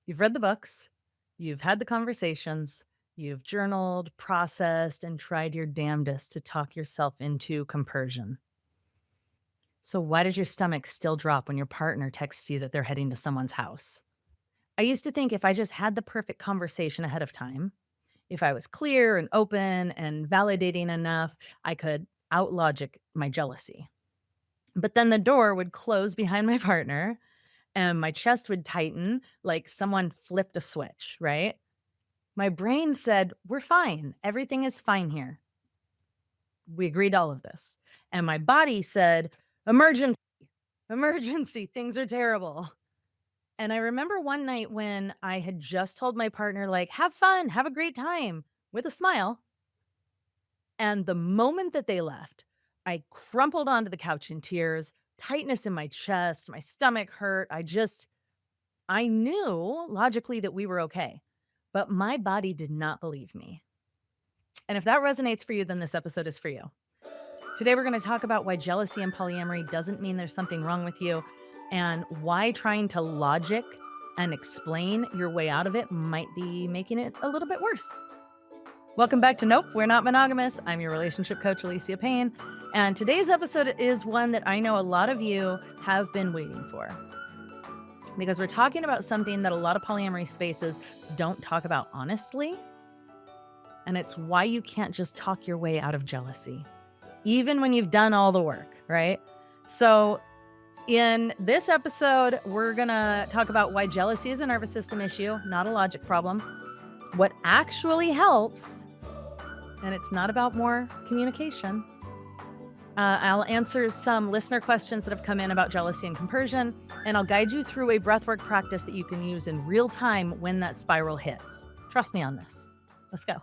You've read the books, you've had the conversations, you've journaled, processed, and tried your damnedest to talk yourself into compersion. So, why does your stomach still drop when your partner texts you that they're heading to someone's house? I used to think if I just had the perfect conversation ahead of time, if I was clear and open and validating enough, I could outlogic my jealousy. But then the door would close behind my partner and my chest would tighten like someone flipped a switch, right? My brain said, "We're fine. Everything is fine here." We agreed to all of this. And my body said, "Emergency, emergency, things are terrible." And I remember one night when I had just told my partner, like, "Have fun, have a great time," with a smile. And the moment that they left, I crumpled onto the couch in tears, tightness in my chest, my stomach hurt. I knew logically that we were okay, but my body did not believe me. And if that resonates for you, then this episode is for you. Today, we're going to talk about why jealousy and polyamory doesn't mean there's something wrong with you, and why trying to logic and explain your way out of it might be making it a little bit worse. Welcome back to Nope, We're Not Monogamous. I'm your relationship coach, Alicia Payne. And today's episode is one that I know a lot of you have been waiting for, because we're talking about something that a lot of polyamory spaces don't talk about honestly. And it's why you can't just talk your way out of jealousy, even when you've done all the work, right? So, in this episode, we're going to talk about why jealousy is a nervous system issue, not a logic problem, what actually helps, and it's not about more communication. I'll answer some listener questions that have come in about jealousy and compersion, and I'll guide you through a breathwork practice that you can use in real time when that spiral hits. Trust me on this. Let's go.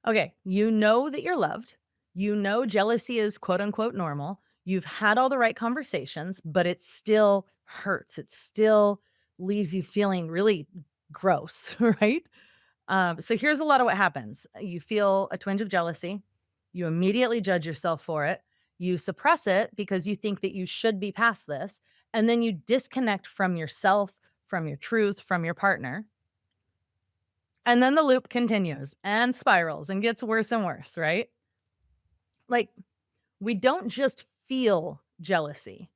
Okay, you know that you're loved. You know jealousy is quote unquote normal. You've had all the right conversations, but it still hurts. It still leaves you feeling really gross, right? So here's a lot of what happens. You feel a twinge of jealousy. You immediately judge yourself for it. You suppress it because you think that you should be past this. And then you disconnect from yourself, from your truth, from your partner. And then the loop continues and spirals and gets worse and worse, right? Like, we don't just feel jealousy,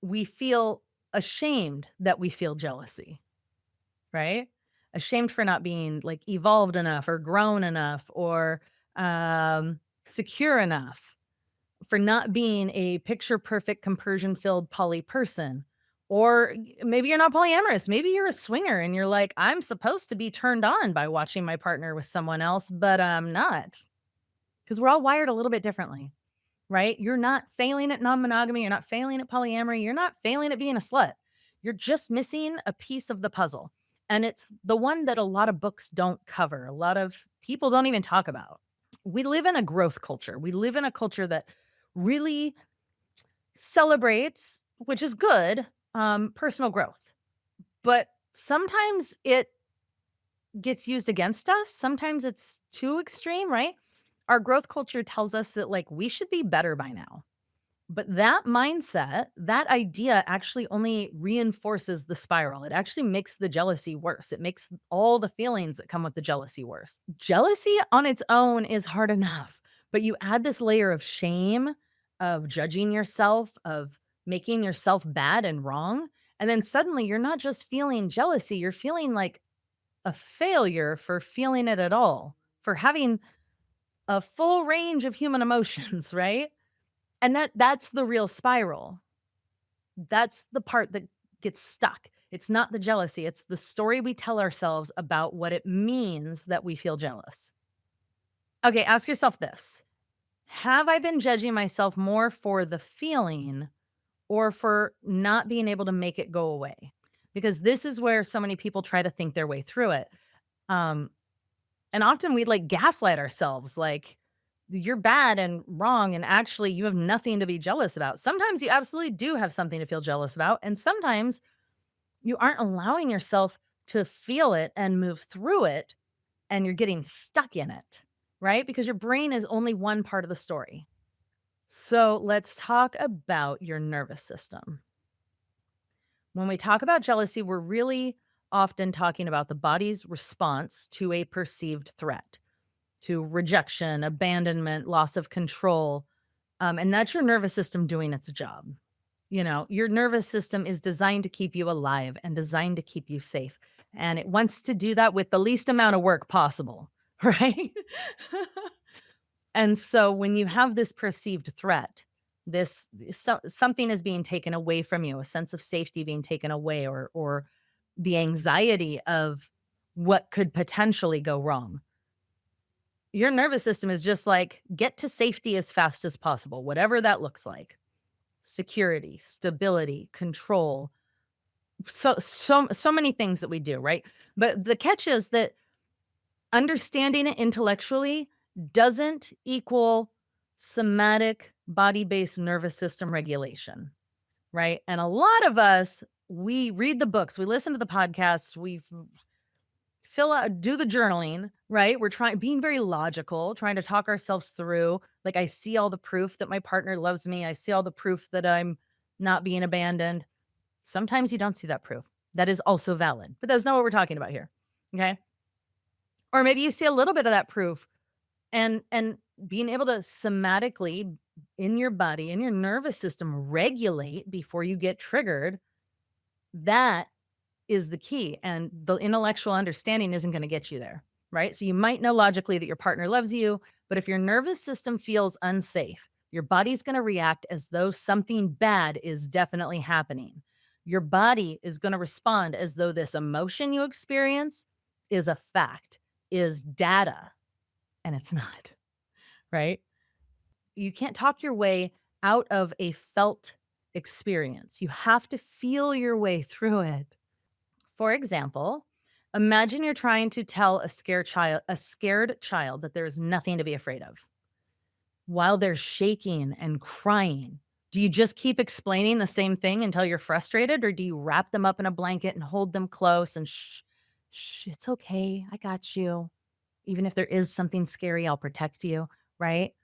we feel ashamed that we feel jealousy, right? Ashamed for not being like evolved enough or grown enough or secure enough, for not being a picture perfect, compersion filled poly person. Or maybe you're not polyamorous. Maybe you're a swinger and you're like, I'm supposed to be turned on by watching my partner with someone else, but I'm not. Because we're all wired a little bit differently, right? You're not failing at non monogamy. You're not failing at polyamory. You're not failing at being a slut. You're just missing a piece of the puzzle. And it's the one that a lot of books don't cover, a lot of people don't even talk about. We live in a growth culture. We live in a culture that really celebrates, which is good, personal growth. But sometimes it gets used against us. Sometimes it's too extreme, right? Our growth culture tells us that like we should be better by now. But that mindset, that idea actually only reinforces the spiral. It actually makes the jealousy worse. It makes all the feelings that come with the jealousy worse. Jealousy on its own is hard enough, but you add this layer of shame, of judging yourself, of making yourself bad and wrong. And then suddenly you're not just feeling jealousy, you're feeling like a failure for feeling it at all, for having a full range of human emotions, right? And that's the real spiral. That's the part that gets stuck. It's not the jealousy, it's the story we tell ourselves about what it means that we feel jealous. Okay, ask yourself this. Have I been judging myself more for the feeling or for not being able to make it go away? Because this is where so many people try to think their way through it. Um, And often we like gaslight ourselves like, you're bad and wrong. And actually, you have nothing to be jealous about. Sometimes you absolutely do have something to feel jealous about. And sometimes you aren't allowing yourself to feel it and move through it. And you're getting stuck in it, right? Because your brain is only one part of the story. So let's talk about your nervous system. When we talk about jealousy, we're really often talking about the body's response to a perceived threat, to rejection, abandonment, loss of control. And that's your nervous system doing its job. You know, your nervous system is designed to keep you alive and designed to keep you safe. And it wants to do that with the least amount of work possible, right? And so when you have this perceived threat, something is being taken away from you, a sense of safety being taken away, or the anxiety of what could potentially go wrong. Your nervous system is just like, get to safety as fast as possible, whatever that looks like. Security, stability, control. So many things that we do, right? But the catch is that understanding it intellectually doesn't equal somatic body-based nervous system regulation, right? And a lot of us, we read the books, we listen to the podcasts, we fill out, do the journaling, right? We're being very logical, trying to talk ourselves through. Like, I see all the proof that my partner loves me. I see all the proof that I'm not being abandoned. Sometimes you don't see that proof. That is also valid, but that's not what we're talking about here. Okay. Or maybe you see a little bit of that proof, and being able to somatically in your body, in your nervous system, regulate before you get triggered. That is the key, and the intellectual understanding isn't gonna get you there, right? So you might know logically that your partner loves you, but if your nervous system feels unsafe, your body's gonna react as though something bad is definitely happening. Your body is gonna respond as though this emotion you experience is a fact, is data, and it's not, right? You can't talk your way out of a felt experience. You have to feel your way through it. For example, imagine you're trying to tell a scared child that there is nothing to be afraid of while they're shaking and crying. Do you just keep explaining the same thing until you're frustrated, or do you wrap them up in a blanket and hold them close and shh, it's okay. I got you. Even if there is something scary, I'll protect you, right?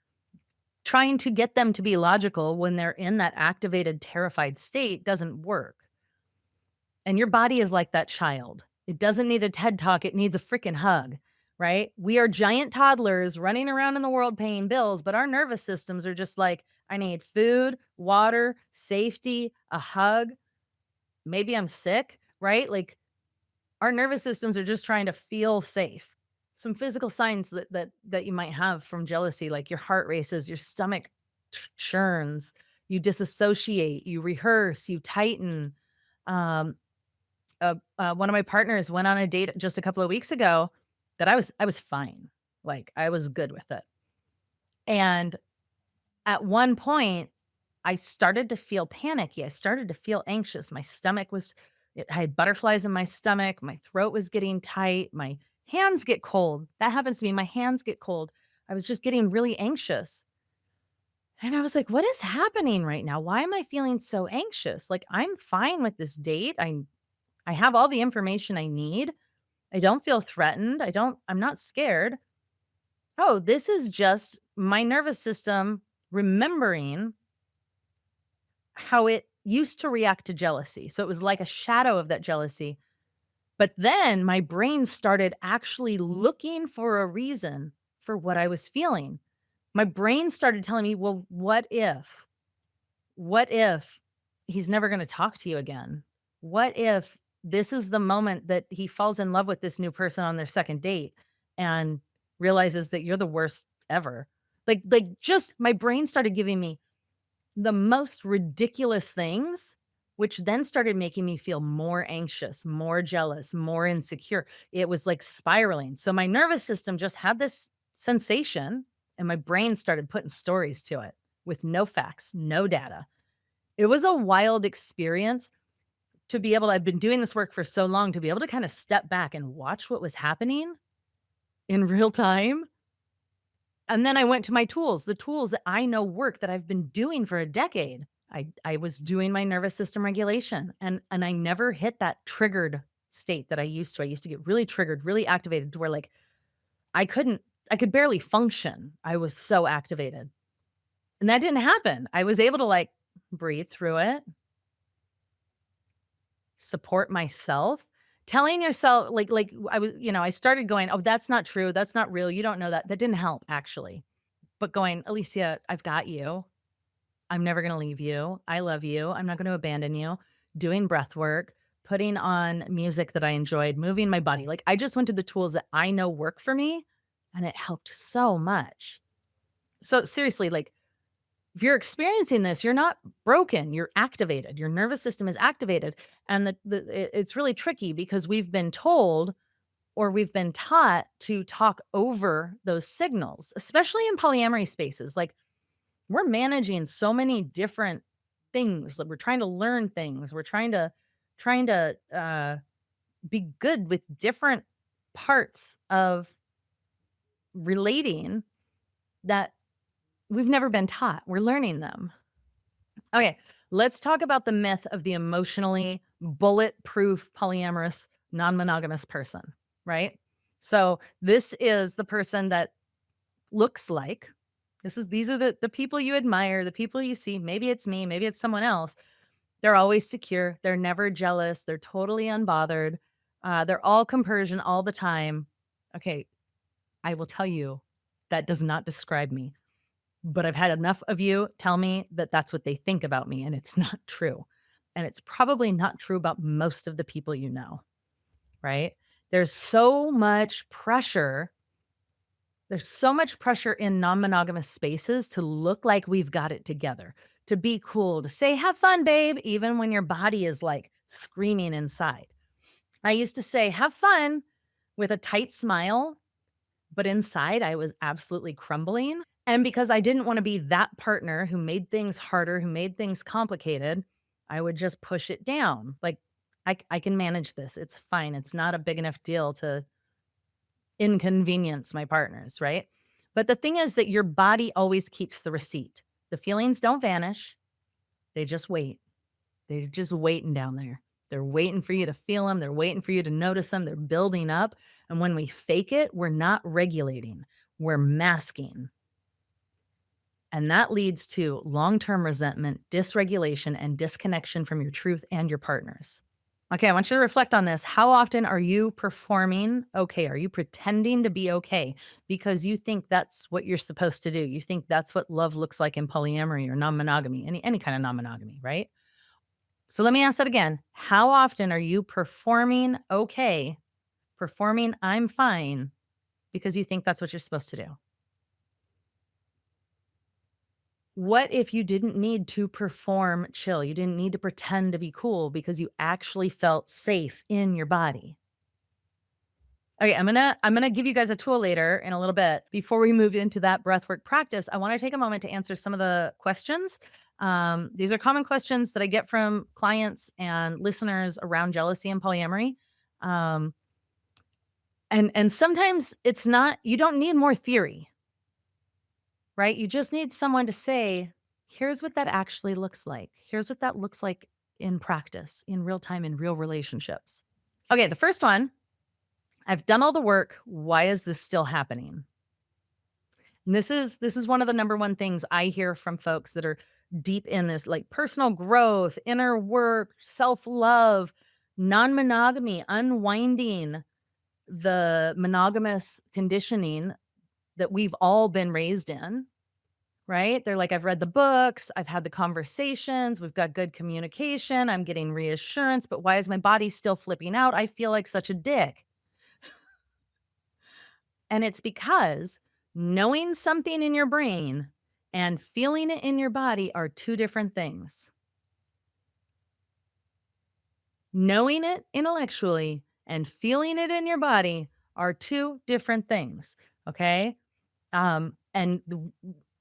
Trying to get them to be logical when they're in that activated, terrified state doesn't work. And your body is like that child. It doesn't need a TED talk, it needs a freaking hug, right? We are giant toddlers running around in the world paying bills, but our nervous systems are just like, I need food, water, safety, a hug. Maybe I'm sick, right? Like, our nervous systems are just trying to feel safe. Some physical signs that you might have from jealousy, like your heart races, your stomach churns, you disassociate, you rehearse, you tighten. Um, one of my partners went on a date just a couple of weeks ago that I was fine. Like, I was good with it. And at one point, I started to feel panicky. I started to feel anxious. My stomach was I had butterflies in my stomach. My throat was getting tight. My hands get cold. That happens to me. My hands get cold. I was just getting really anxious. And I was like, what is happening right now? Why am I feeling so anxious? Like, I'm fine with this date. I have all the information I need. I don't feel threatened. I'm not scared. Oh, this is just my nervous system remembering how it used to react to jealousy. So it was like a shadow of that jealousy. But then my brain started actually looking for a reason for what I was feeling. My brain started telling me, well, what if? What if he's never going to talk to you again? What if this is the moment that he falls in love with this new person on their second date and realizes that you're the worst ever? Like just my brain started giving me the most ridiculous things, which then started making me feel more anxious, more jealous, more insecure. It was like spiraling. So my nervous system just had this sensation, and my brain started putting stories to it with no facts, no data. It was a wild experience to be able I've been doing this work for so long to be able to kind of step back and watch what was happening in real time. And then I went to my tools, the tools that I know work that I've been doing for a decade. I was doing my nervous system regulation, and I never hit that triggered state that I used to. I used to get really triggered, really activated to where like I could barely function. I was so activated. And that didn't happen. I was able to like breathe through it, support myself, Telling yourself like I was, I started going, "Oh, that's not true. That's not real. You don't know that." That didn't help actually. But going, "Alicia, I've got you. I'm never going to leave you. I love you. I'm not going to abandon you." Doing breath work, putting on music that I enjoyed, moving my body. Like I just went to the tools that I know work for me and it helped so much. So seriously, like if you're experiencing this, you're not broken, you're activated. Your nervous system is activated. And it's really tricky because we've been told or we've been taught to talk over those signals, especially in polyamory spaces. Like we're managing so many different things. Like we're trying to learn things. We're trying to be good with different parts of relating that we've never been taught. We're learning them. Okay, let's talk about the myth of the emotionally bulletproof polyamorous non-monogamous person, right? So this is the person that looks like these are the people you admire, the people you see. Maybe it's me, maybe it's someone else. They're always secure, they're never jealous, they're totally unbothered. They're all compersion all the time. Okay, I will tell you that does not describe me. But I've had enough of you tell me that that's what they think about me, and it's not true. And it's probably not true about most of the people you know, right? There's so much pressure. There's so much pressure in non-monogamous spaces to look like we've got it together, to be cool, to say, have fun, babe, even when your body is like screaming inside. I used to say, have fun with a tight smile, but inside I was absolutely crumbling. And because I didn't wanna be that partner who made things harder, who made things complicated, I would just push it down. Like, I can manage this. It's fine. It's not a big enough deal to inconvenience my partners, right? But the thing is that your body always keeps the receipt. The feelings don't vanish. They just wait. They're just waiting down there. They're waiting for you to feel them. They're waiting for you to notice them. They're building up. And when we fake it, we're not regulating, we're masking. And that leads to long-term resentment, dysregulation, and disconnection from your truth and your partners. Okay, I want you to reflect on this. How often are you performing okay? Are you pretending to be okay because you think that's what you're supposed to do? You think that's what love looks like in polyamory or non-monogamy, any kind of non-monogamy, right? So let me ask that again. How often are you performing okay, performing I'm fine because you think that's what you're supposed to do? What if you didn't need to perform chill? You didn't need to pretend to be cool because you actually felt safe in your body. Okay, I'm gonna give you guys a tool later in a little bit. Before we move into that breathwork practice, I want to take a moment to answer some of the questions. These are common questions that I get from clients and listeners around jealousy and polyamory. Um, and sometimes it's not. You don't need more theory, right? You just need someone to say, here's what that actually looks like. Here's what that looks like in practice, in real time, in real relationships. Okay, the first one, I've done all the work. Why is this still happening? And this is one of the number one things I hear from folks that are deep in this, like personal growth, inner work, self-love, non-monogamy, unwinding the monogamous conditioning that we've all been raised in. Right? They're like, I've read the books, I've had the conversations, we've got good communication, I'm getting reassurance, but why is my body still flipping out? I feel like such a dick. And it's because knowing something in your brain and feeling it in your body are two different things. Knowing it intellectually and feeling it in your body are two different things. Okay.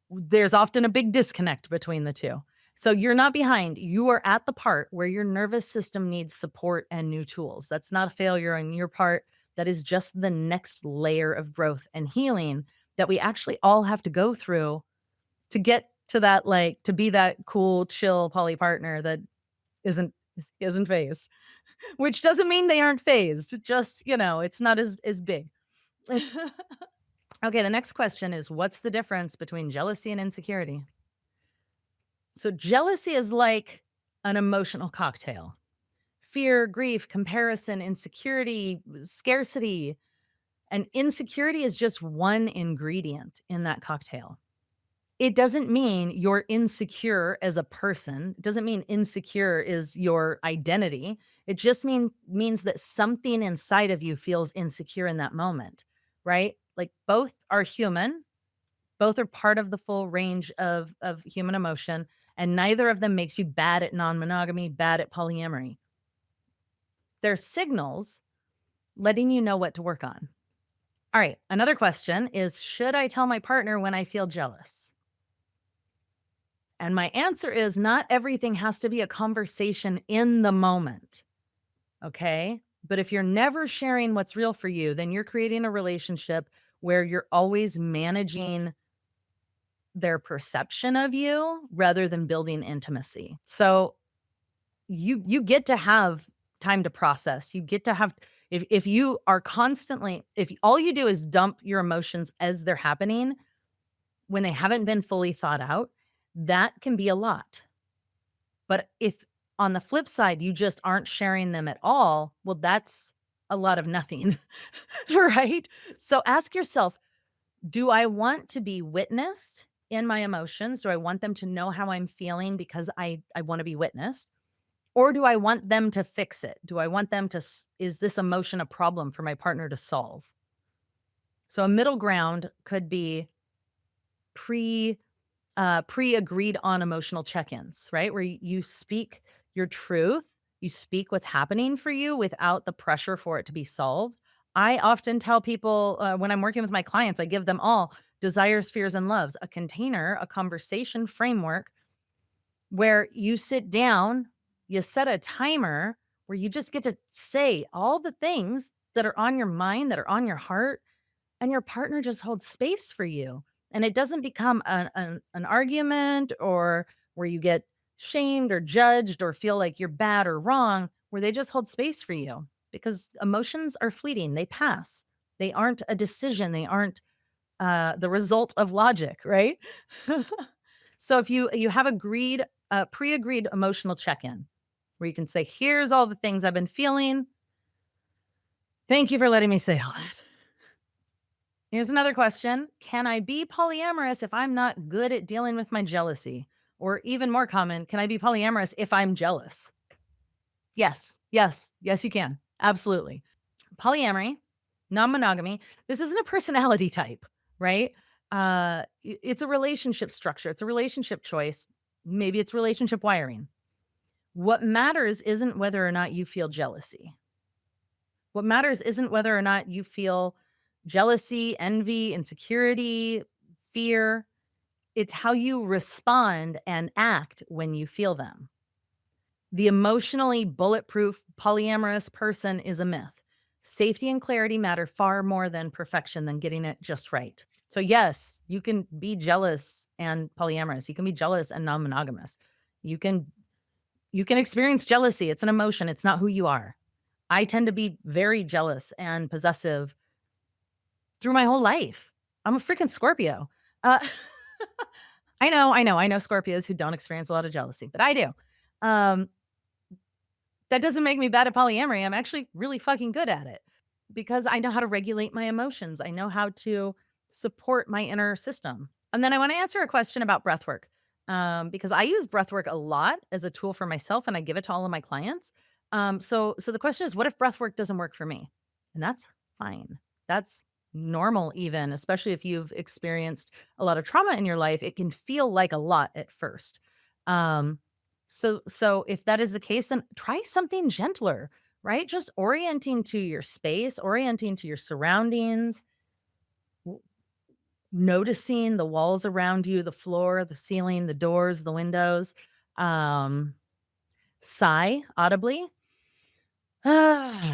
There's often a big disconnect between the two. So you're not behind. You are at the part where your nervous system needs support and new tools. That's not a failure on your part. That is just the next layer of growth and healing that we actually all have to go through to get to that, like to be that cool, chill poly partner that isn't phased. Which doesn't mean they aren't phased. Just, it's not as big. Okay, the next question is, what's the difference between jealousy and insecurity? So jealousy is like an emotional cocktail. fear, grief, comparison, insecurity, scarcity. And insecurity is just one ingredient in that cocktail. It doesn't mean you're insecure as a person. It doesn't mean insecure is your identity. It just means that something inside of you feels insecure in that moment, right? Like both are human, both are part of the full range of human emotion, and neither of them makes you bad at non-monogamy, bad at polyamory. They're signals letting you know what to work on. All right, another question is, should I tell my partner when I feel jealous? And my answer is not everything has to be a conversation in the moment. Okay. But if you're never sharing what's real for you, then you're creating a relationship where you're always managing their perception of you rather than building intimacy. So you get to have time to process. You get to have if you are constantly if all you do is dump your emotions as they're happening when they haven't been fully thought out, that can be a lot. But if on the flip side, you just aren't sharing them at all, well, that's a lot of nothing, right? So ask yourself, do I want to be witnessed in my emotions? Do I want them to know how I'm feeling because I want to be witnessed? Or do I want them to fix it? Do I want them to, is this emotion a problem for my partner to solve? So a middle ground could be pre pre-agreed on emotional check-ins, right? Where you speak your truth, you speak what's happening for you without the pressure for it to be solved. I often tell people when I'm working with my clients, I give them all desires, fears, and loves, a container, a conversation framework where you sit down, you set a timer where you just get to say all the things that are on your mind, that are on your heart, and your partner just holds space for you. And it doesn't become an argument or where you get shamed or judged or feel like you're bad or wrong, where they just hold space for you because emotions are fleeting. They pass. They aren't a decision. They aren't the result of logic, right? So if you have agreed, pre-agreed emotional check-in where you can say, here's all the things I've been feeling. Thank you for letting me say all that. Here's another question. Can I be polyamorous if I'm not good at dealing with my jealousy? Or even more common, can I be polyamorous if I'm jealous? Yes, yes, yes, you can. Absolutely. Polyamory, non-monogamy, this isn't a personality type, right? It's a relationship structure. It's a relationship choice. Maybe it's relationship wiring. What matters isn't whether or not you feel jealousy. What matters isn't whether or not you feel jealousy, envy, insecurity, fear. It's how you respond and act when you feel them. The emotionally bulletproof polyamorous person is a myth. Safety and clarity matter far more than perfection, than getting it just right. So yes, you can be jealous and polyamorous. You can be jealous and non-monogamous. You can experience jealousy. It's an emotion. It's not who you are. I tend to be very jealous and possessive through my whole life. I'm a freaking Scorpio. Uh, I know Scorpios who don't experience a lot of jealousy, but I do. That doesn't make me bad at polyamory. I'm actually really fucking good at it because I know how to regulate my emotions. I know how to support my inner system. And then I want to answer a question about breathwork because I use breathwork a lot as a tool for myself, and I give it to all of my clients. So the question is, what if breathwork doesn't work for me? And that's fine. That's normal, even, especially if you've experienced a lot of trauma in your life. It can feel like a lot at first. So if that is the case, then try something gentler, right? Just orienting to your space, orienting to your surroundings, w- noticing the walls around you, the floor, the ceiling, the doors, the windows. Um, Sigh audibly. Or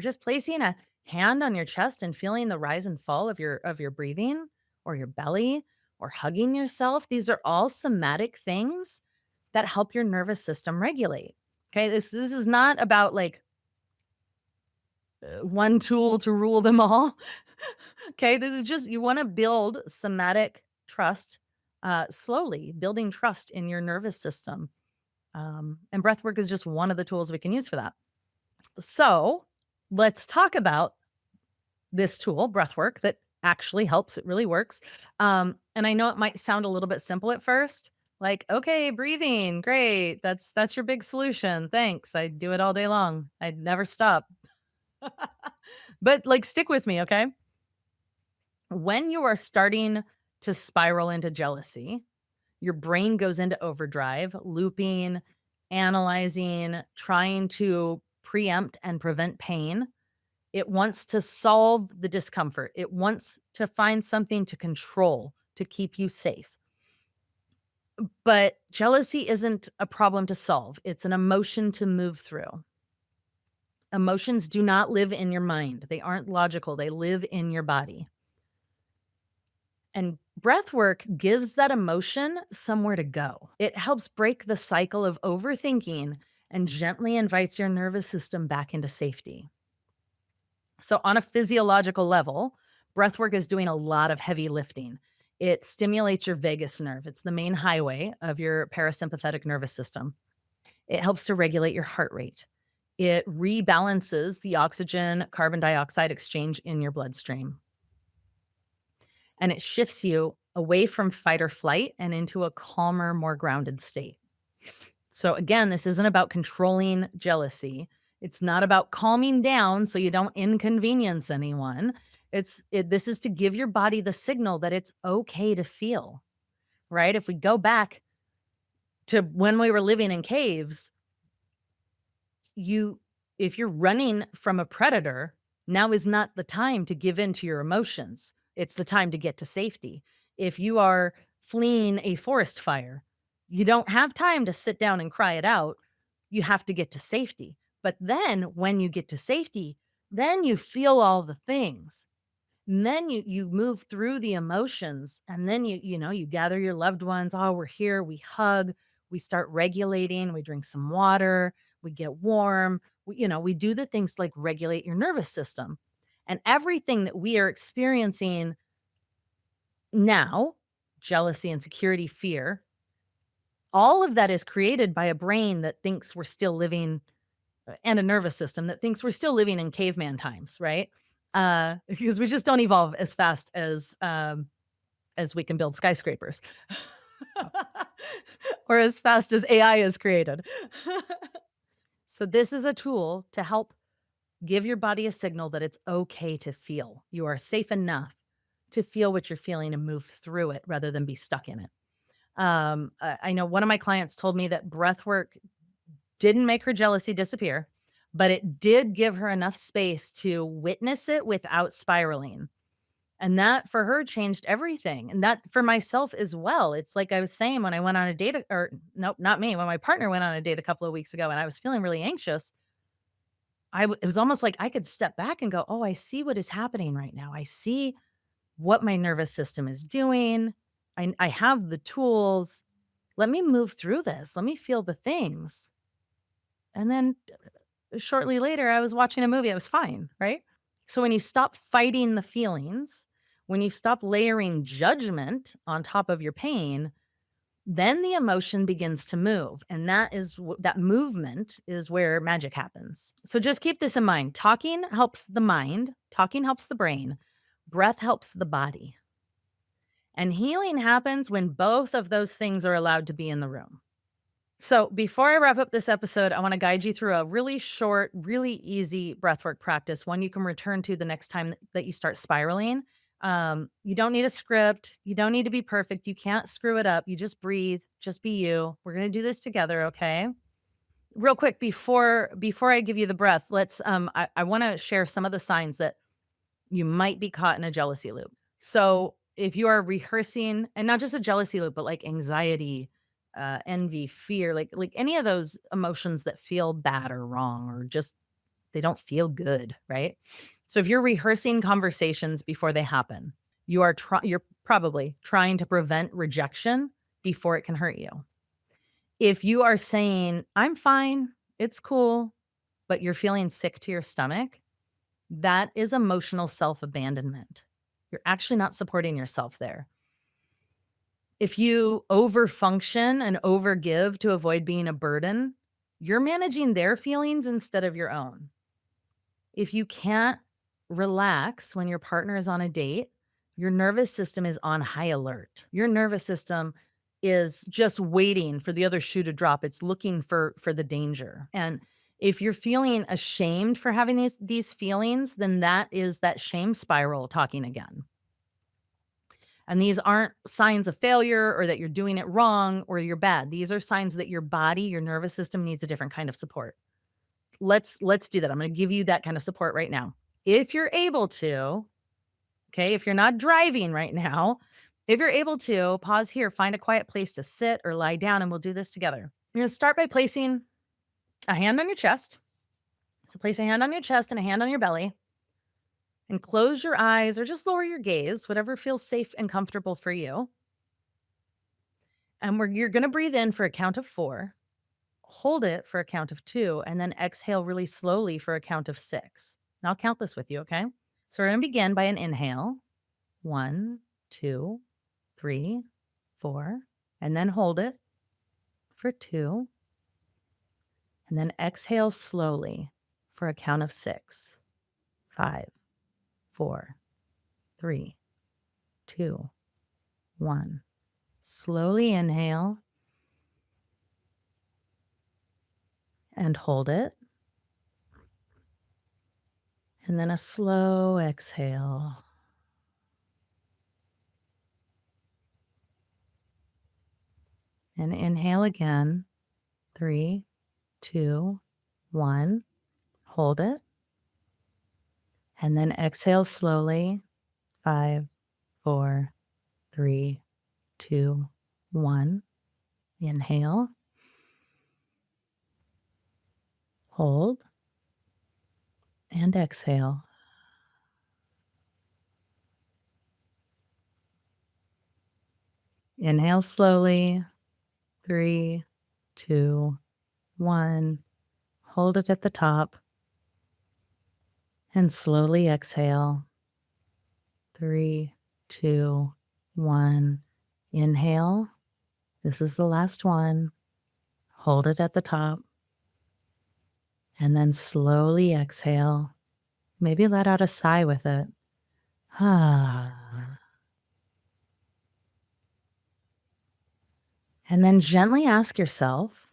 just placing a hand on your chest and feeling the rise and fall of your breathing or your belly or hugging yourself. These are all somatic things that help your nervous system regulate. Okay, this is not about like one tool to rule them all. Okay, this is just you want to build somatic trust slowly, building trust in your nervous system. And breath work is just one of the tools we can use for that. So let's talk about this tool, breath work, that actually helps. It really works. And I know it might sound a little bit simple at first. Like, okay, breathing, great. That's your big solution. Thanks. I do it all day long. I'd never stop. But like, stick with me, okay? When you are starting to spiral into jealousy, your brain goes into overdrive, looping, analyzing, trying to preempt and prevent pain. It wants to solve the discomfort. It wants to find something to control to keep you safe. But jealousy isn't a problem to solve, it's an emotion to move through. Emotions do not live in your mind, they aren't logical, they live in your body. And breath work gives that emotion somewhere to go. It helps break the cycle of overthinking and gently invites your nervous system back into safety. So, on a physiological level, breath work is doing a lot of heavy lifting. It stimulates your vagus nerve, it's the main highway of your parasympathetic nervous system. It helps to regulate your heart rate. It rebalances the oxygen carbon dioxide exchange in your bloodstream, and it shifts you away from fight or flight and into a calmer, more grounded state. So, again, this isn't about controlling jealousy. It's not about calming down so you don't inconvenience anyone. This is to give your body the signal that it's okay to feel, right? If we go back to when we were living in caves, you if you're running from a predator, now is not the time to give in to your emotions. It's the time to get to safety. If you are fleeing a forest fire, you don't have time to sit down and cry it out. You have to get to safety. But then when you get to safety, then you feel all the things. And then you move through the emotions, and then you gather your loved ones. Oh, we're here. We hug. We start regulating. We drink some water. We get warm. We do the things to, like, regulate your nervous system. And everything that we are experiencing now, jealousy, insecurity, fear, all of that is created by a brain that thinks we're still living, and a nervous system that thinks we're still living in caveman times, right? Because we just don't evolve as fast as we can build skyscrapers, or as fast as AI is created. So this is a tool to help give your body a signal that it's okay to feel. You are safe enough to feel what you're feeling and move through it rather than be stuck in it. I know one of my clients told me that breath work didn't make her jealousy disappear, but it did give her enough space to witness it without spiraling. And that for her changed everything. And that for myself as well. It's like I was saying when I went on a date, or nope, not me, when my partner went on a date a couple of weeks ago and I was feeling really anxious. It was almost like I could step back and go, oh, I see what is happening right now. I see what my nervous system is doing. I have the tools. Let me move through this. Let me feel the things. And then shortly later, I was watching a movie. I was fine, right? So when you stop fighting the feelings, when you stop layering judgment on top of your pain, then the emotion begins to move. And that movement is where magic happens. So just keep this in mind. Talking helps the mind, talking helps the brain, breath helps the body. And healing happens when both of those things are allowed to be in the room. So before I wrap up this episode, I want to guide you through a really short, really easy breathwork practice, one you can return to the next time that you start spiraling. You don't need a script. You don't need to be perfect. You can't screw it up. You just breathe. Just be you. We're going to do this together, okay? Real quick before I give you the breath, I want to share some of the signs that you might be caught in a jealousy loop. So if you are rehearsing, and not just a jealousy loop, but like anxiety, envy, fear, like any of those emotions that feel bad or wrong, or just they don't feel good, right? So if you're rehearsing conversations before they happen, you're probably trying to prevent rejection before it can hurt you. If you are saying, "I'm fine, it's cool," but you're feeling sick to your stomach, that is emotional self-abandonment. You're actually not supporting yourself there. If you overfunction and overgive to avoid being a burden, you're managing their feelings instead of your own. If you can't relax when your partner is on a date, your nervous system is on high alert. Your nervous system is just waiting for the other shoe to drop. It's looking for the danger. And if you're feeling ashamed for having these feelings, then that is that shame spiral talking again. And these aren't signs of failure or that you're doing it wrong or you're bad. These are signs that your body, your nervous system needs a different kind of support. Let's do that. I'm going to give you that kind of support right now. If you're able to, okay, if you're not driving right now, if you're able to, pause here, find a quiet place to sit or lie down, and we'll do this together. You're going to start by placing a hand on your chest. So place a hand on your chest and a hand on your belly, and close your eyes or just lower your gaze, whatever feels safe and comfortable for you. And you're going to breathe in for a count of 4, hold it for a count of 2, and then exhale really slowly for a count of 6. And I'll count this with you, okay? So we're going to begin by an inhale. 1, 2, 3, 4, and then hold it for 2. And then exhale slowly for a count of 6. 5, 4, 3, 2, 1. Slowly inhale and hold it. And then a slow exhale. And inhale again. 3, 2, 1. Hold it. And then exhale slowly. 5, 4, 3, 2, 1. Inhale. Hold. And exhale. Inhale slowly. 3, 2, 1. Hold it at the top. And slowly exhale. 3, 2, 1. Inhale. This is the last one. Hold it at the top. And then slowly exhale. Maybe let out a sigh with it. And then gently ask yourself,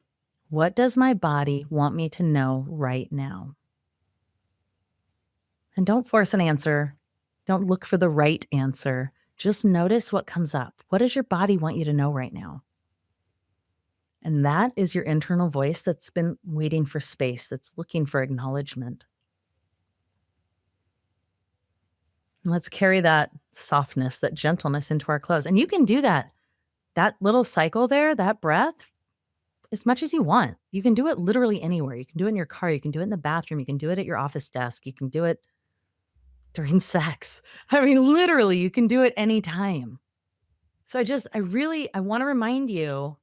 what does my body want me to know right now? And don't force an answer. Don't look for the right answer. Just notice what comes up. What does your body want you to know right now? And that is your internal voice that's been waiting for space, that's looking for acknowledgement. And let's carry that softness, that gentleness into our clothes. And you can do that little cycle there, that breath, as much as you want. You can do it literally anywhere. You can do it in your car. You can do it in the bathroom. You can do it at your office desk. You can do it during sex. I mean, literally, you can do it anytime. So I want to remind you,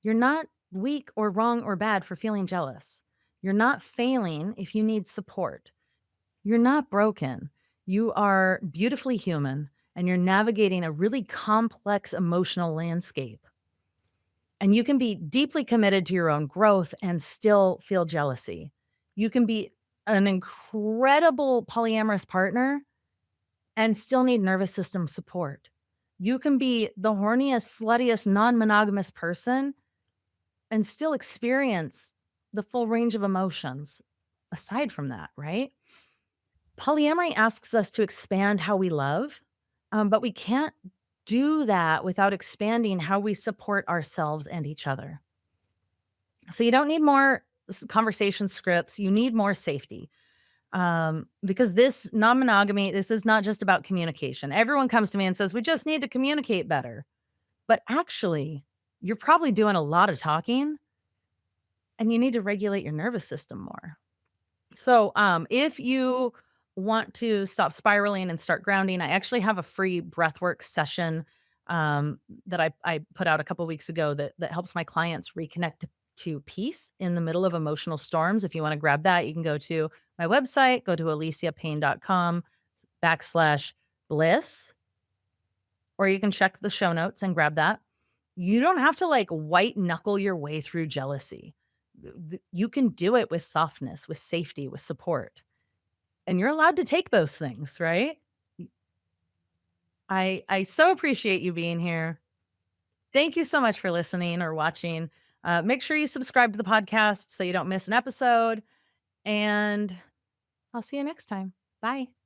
you're not weak or wrong or bad for feeling jealous. You're not failing if you need support. You're not broken. You are beautifully human, and you're navigating a really complex emotional landscape. And you can be deeply committed to your own growth and still feel jealousy. You can be an incredible polyamorous partner and still need nervous system support. You can be the horniest, sluttiest, non-monogamous person and still experience the full range of emotions aside from that, right? Polyamory asks us to expand how we love, but we can't do that without expanding how we support ourselves and each other. So you don't need more conversation scripts. You need more safety. Because this non-monogamy, this is not just about communication. Everyone comes to me and says, we just need to communicate better. But actually, you're probably doing a lot of talking and you need to regulate your nervous system more. So if you want to stop spiraling and start grounding, I actually have a free breathwork session that I put out a couple weeks ago that helps my clients reconnect to peace in the middle of emotional storms. If you want to grab that, you can go to my website, go to aliciapayne.com/bliss. or you can check the show notes and grab that. You don't have to like white knuckle your way through jealousy. You can do it with softness, with safety, with support. And you're allowed to take those things, right? I so appreciate you being here. Thank you so much for listening or watching. Make sure you subscribe to the podcast so you don't miss an episode. And I'll see you next time. Bye.